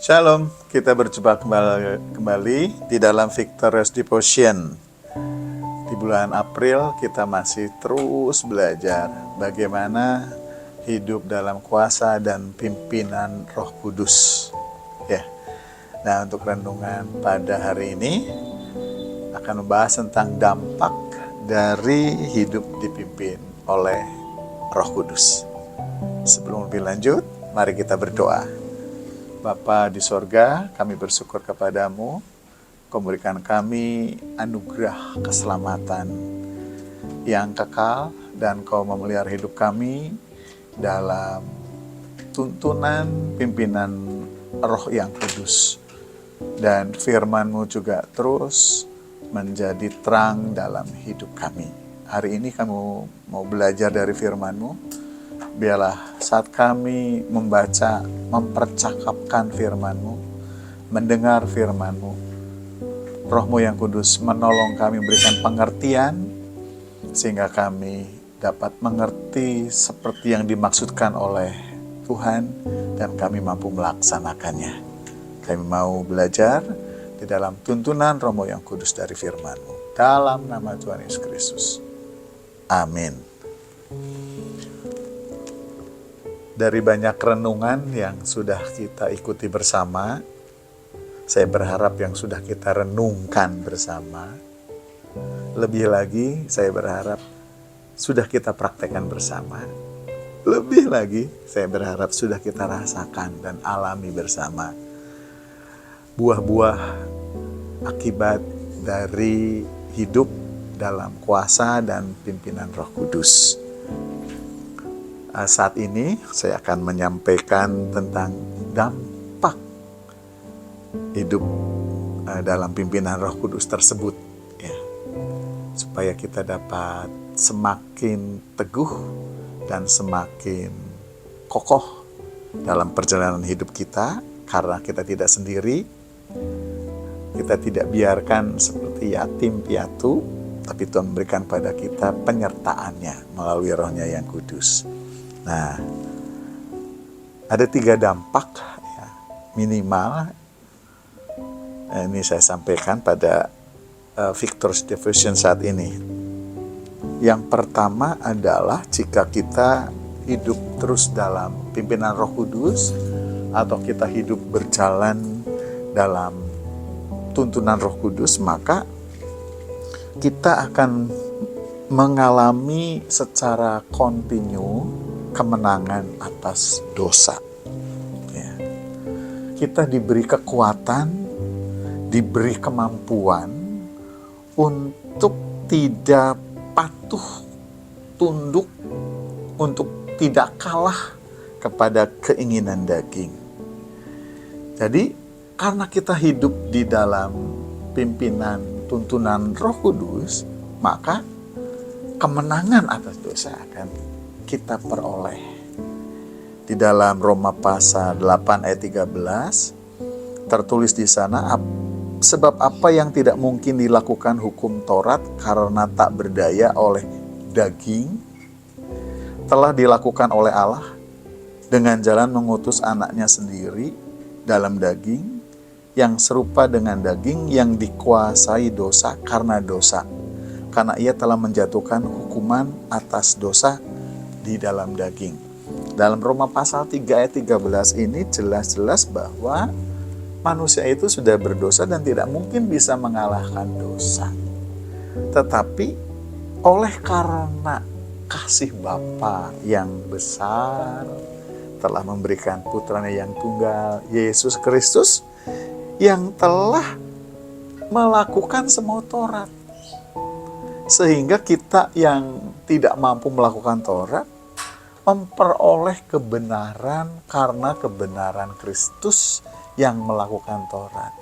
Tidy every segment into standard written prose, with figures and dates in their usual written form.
Shalom, kita berjumpa kembali di dalam Victorious Devotion. Di bulan April kita masih terus belajar bagaimana hidup dalam kuasa dan pimpinan Roh Kudus. Ya. Nah, untuk renungan pada hari ini akan membahas tentang dampak dari hidup dipimpin oleh Roh Kudus. Sebelum lebih lanjut, mari kita berdoa. Bapa di sorga, kami bersyukur kepadamu, Kau berikan kami anugerah keselamatan yang kekal, dan Kau memelihara hidup kami dalam tuntunan pimpinan Roh yang Kudus. Dan firman-Mu juga terus menjadi terang dalam hidup kami. Hari ini kami mau belajar dari firman-Mu. Biarlah saat kami membaca, mempercakapkan firman-Mu, mendengar firman-Mu, Roh-Mu yang kudus menolong kami, memberikan pengertian, sehingga kami dapat mengerti seperti yang dimaksudkan oleh Tuhan, dan kami mampu melaksanakannya. Kami mau belajar di dalam tuntunan Roh-Mu yang kudus dari firman-Mu. Dalam nama Tuhan Yesus Kristus. Amin. Dari banyak renungan yang sudah kita ikuti bersama, saya berharap yang sudah kita renungkan bersama, lebih lagi saya berharap sudah kita praktekkan bersama, lebih lagi saya berharap sudah kita rasakan dan alami bersama buah-buah akibat dari hidup dalam kuasa dan pimpinan Roh Kudus. Saat ini saya akan menyampaikan tentang dampak hidup dalam pimpinan Roh Kudus tersebut, ya, supaya kita dapat semakin teguh dan semakin kokoh dalam perjalanan hidup kita, karena kita tidak sendiri, kita tidak biarkan seperti yatim piatu, tapi Tuhan memberikan pada kita penyertaannya melalui Roh-Nya yang kudus. Nah, ada 3 dampak ya, minimal. Ini saya sampaikan pada Victorious Devotion saat ini. Yang pertama adalah jika kita hidup terus dalam pimpinan Roh Kudus, atau kita hidup berjalan dalam tuntunan Roh Kudus, maka kita akan mengalami secara kontinu kemenangan atas dosa. Ya. Kita diberi kekuatan, diberi kemampuan untuk tidak patuh, tunduk, untuk tidak kalah kepada keinginan daging. Jadi, karena kita hidup di dalam pimpinan tuntunan Roh Kudus, maka kemenangan atas dosa akan kita peroleh. Di dalam Roma pasal 8 ayat 13 tertulis di sana, sebab apa yang tidak mungkin dilakukan hukum Taurat karena tak berdaya oleh daging, telah dilakukan oleh Allah dengan jalan mengutus anaknya sendiri dalam daging, yang serupa dengan daging yang dikuasai dosa karena dosa, karena ia telah menjatuhkan hukuman atas dosa di dalam daging. Dalam Roma pasal 3 ayat 13 ini jelas-jelas bahwa manusia itu sudah berdosa dan tidak mungkin bisa mengalahkan dosa. Tetapi oleh karena kasih Bapa yang besar, telah memberikan putranya yang tunggal, Yesus Kristus, yang telah melakukan semua Taurat. Sehingga kita yang tidak mampu melakukan Taurat memperoleh kebenaran karena kebenaran Kristus yang melakukan Taurat.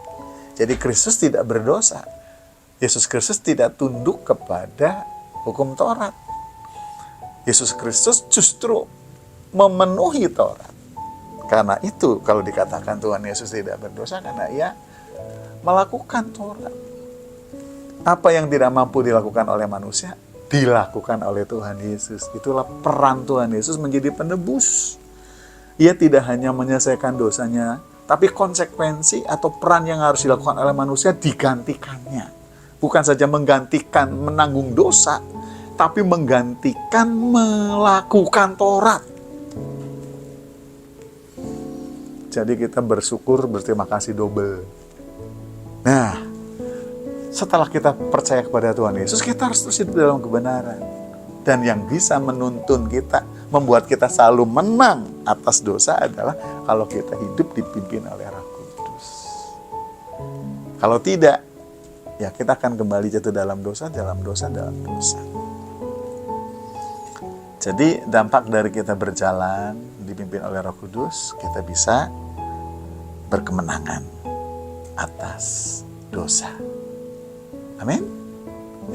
Jadi Kristus tidak berdosa. Yesus Kristus tidak tunduk kepada hukum Taurat. Yesus Kristus justru memenuhi Taurat. Karena itu kalau dikatakan Tuhan Yesus tidak berdosa, karena ia melakukan Taurat. Apa yang tidak mampu dilakukan oleh manusia, dilakukan oleh Tuhan Yesus. Itulah peran Tuhan Yesus menjadi penebus. Ia tidak hanya menyelesaikan dosanya Tapi konsekuensi atau peran yang harus dilakukan oleh manusia digantikannya. Bukan saja menggantikan menanggung dosa, tapi menggantikan melakukan Taurat. Jadi kita bersyukur, berterima kasih double. Nah, setelah kita percaya kepada Tuhan Yesus, kita harus terus hidup dalam kebenaran. Dan yang bisa menuntun kita, membuat kita selalu menang atas dosa adalah kalau kita hidup dipimpin oleh Roh Kudus. Kalau tidak, ya kita akan kembali jatuh dalam dosa. Jadi dampak dari kita berjalan dipimpin oleh Roh Kudus, kita bisa berkemenangan atas dosa. Amin?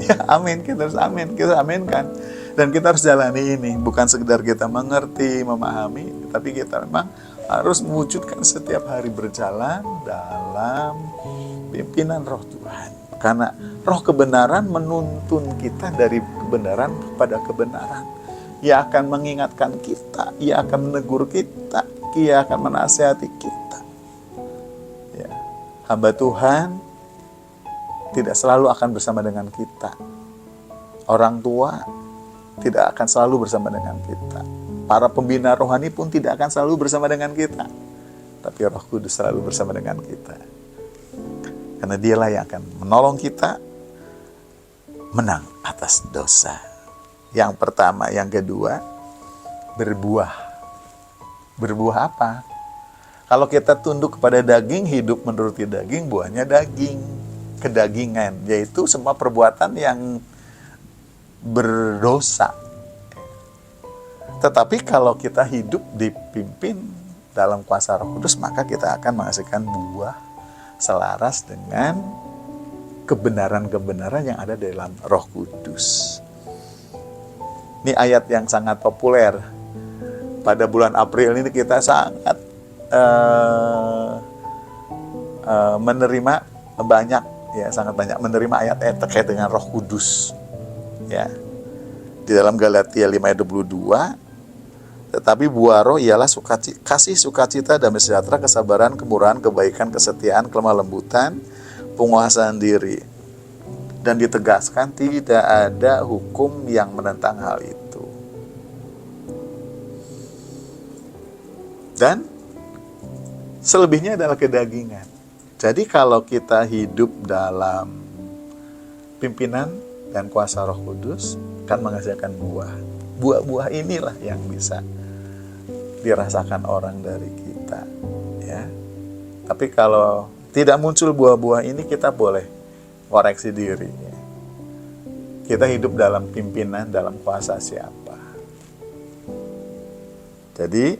Ya, amin. Kita harus amin. Kita aminkan. Dan kita harus jalani ini. Bukan sekedar kita mengerti, memahami, tapi kita memang harus mewujudkan setiap hari berjalan dalam pimpinan Roh Tuhan. Karena Roh kebenaran menuntun kita dari kebenaran kepada kebenaran. Ia akan mengingatkan kita, Ia akan menegur kita, Ia akan menasihati kita. Ya. Hamba Tuhan tidak selalu akan bersama dengan kita. Orang tua tidak akan selalu bersama dengan kita. Para pembina rohani pun tidak akan selalu bersama dengan kita. Tapi Roh Kudus selalu bersama dengan kita. Karena Dialah yang akan menolong kita menang atas dosa. Yang pertama, yang kedua, berbuah. Berbuah apa? Kalau kita tunduk kepada daging, hidup menuruti daging, buahnya daging. Kedagingan, yaitu semua perbuatan yang berdosa. Tetapi kalau kita hidup dipimpin dalam kuasa Roh Kudus, maka kita akan menghasilkan buah selaras dengan kebenaran-kebenaran yang ada dalam Roh Kudus. Ini ayat yang sangat populer. Pada bulan April ini kita sangat menerima banyak, ya sangat banyak menerima ayat-ayat terkait dengan Roh Kudus. Ya, di dalam Galatia 5 ayat 22, tetapi buah roh ialah kasih, sukacita, damai sejahtera, kesabaran, kemurahan, kebaikan, kesetiaan, kelemah lembutan, penguasaan diri. Dan ditegaskan tidak ada hukum yang menentang hal itu. Dan selebihnya adalah kedagingan. Jadi kalau kita hidup dalam pimpinan dan kuasa Roh Kudus, akan menghasilkan buah. Buah-buah inilah yang bisa dirasakan orang dari kita, ya. Tapi kalau tidak muncul buah-buah ini, kita boleh koreksi diri. Ya. Kita hidup dalam pimpinan, dalam kuasa siapa? Jadi,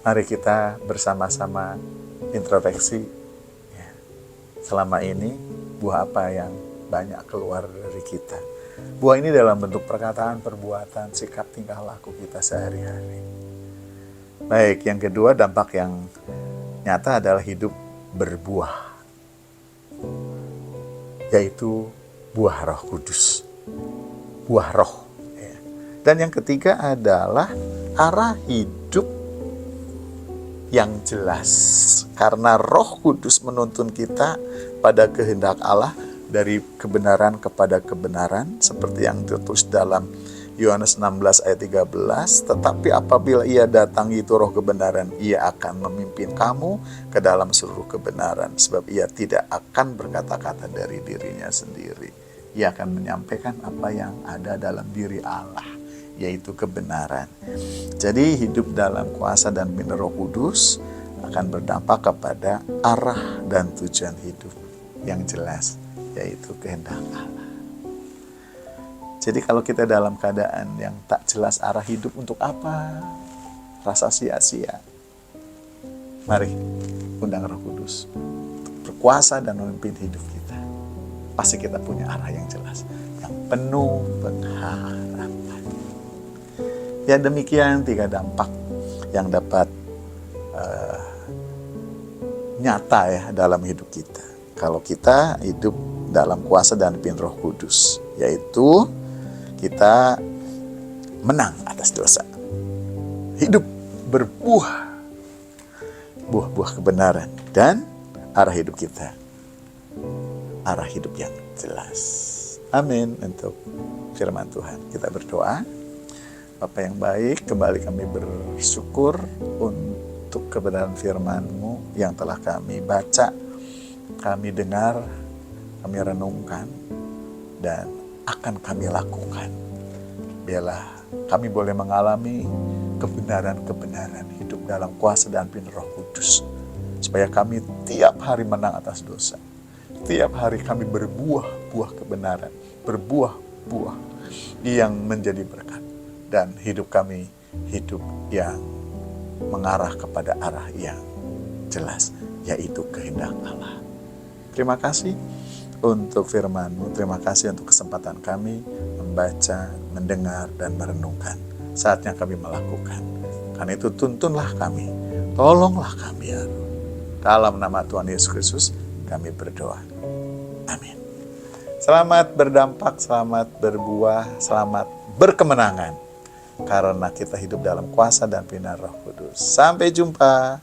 mari kita bersama-sama introspeksi. Ya. Selama ini, buah apa yang banyak keluar dari kita. Buah ini dalam bentuk perkataan, perbuatan, sikap, tingkah laku kita sehari-hari. Baik, yang kedua, dampak yang nyata adalah hidup berbuah, yaitu buah Roh Kudus, buah roh. Dan yang ketiga adalah arah hidup yang jelas, karena Roh Kudus menuntun kita pada kehendak Allah, dari kebenaran kepada kebenaran, seperti yang tertulis dalam Yohanes 16 ayat 13, tetapi apabila Ia datang, itu Roh kebenaran, Ia akan memimpin kamu ke dalam seluruh kebenaran, sebab Ia tidak akan berkata-kata dari dirinya sendiri. Ia akan menyampaikan apa yang ada dalam diri Allah, yaitu kebenaran. Jadi hidup dalam kuasa dan pimpinan Roh Kudus akan berdampak kepada arah dan tujuan hidup yang jelas, yaitu kehendak Allah. Jadi kalau kita dalam keadaan yang tak jelas arah hidup, untuk apa? Rasa sia-sia. Mari undang Roh Kudus untuk berkuasa dan memimpin hidup kita. Pasti kita punya arah yang jelas, yang penuh pengharapan. Ya, demikian 3 dampak yang dapat nyata ya dalam hidup kita. Kalau kita hidup dalam kuasa dan pimpinan Roh Kudus, yaitu kita menang atas dosa, hidup berbuah, buah-buah kebenaran, dan arah hidup kita, arah hidup yang jelas. Amin. Untuk firman Tuhan kita berdoa. Bapa yang baik, kembali kami bersyukur untuk kebenaran firman-Mu yang telah kami baca, kami dengar, kami renungkan, dan akan kami lakukan. Biarlah kami boleh mengalami kebenaran-kebenaran hidup dalam kuasa dan pimpin Roh Kudus, supaya kami tiap hari menang atas dosa. Tiap hari kami berbuah-buah kebenaran, berbuah-buah yang menjadi berkat. Dan hidup kami hidup yang mengarah kepada arah yang jelas, yaitu kehendak Allah. Terima kasih untuk firman-Mu. Terima kasih untuk kesempatan kami membaca, mendengar, dan merenungkan. Saatnya kami melakukan. Karena itu tuntunlah kami, tolonglah kami ya Roh. Dalam nama Tuhan Yesus Kristus kami berdoa. Amin. Selamat berdampak, selamat berbuah, selamat berkemenangan. Karena kita hidup dalam kuasa dan pimpin Roh Kudus. Sampai jumpa.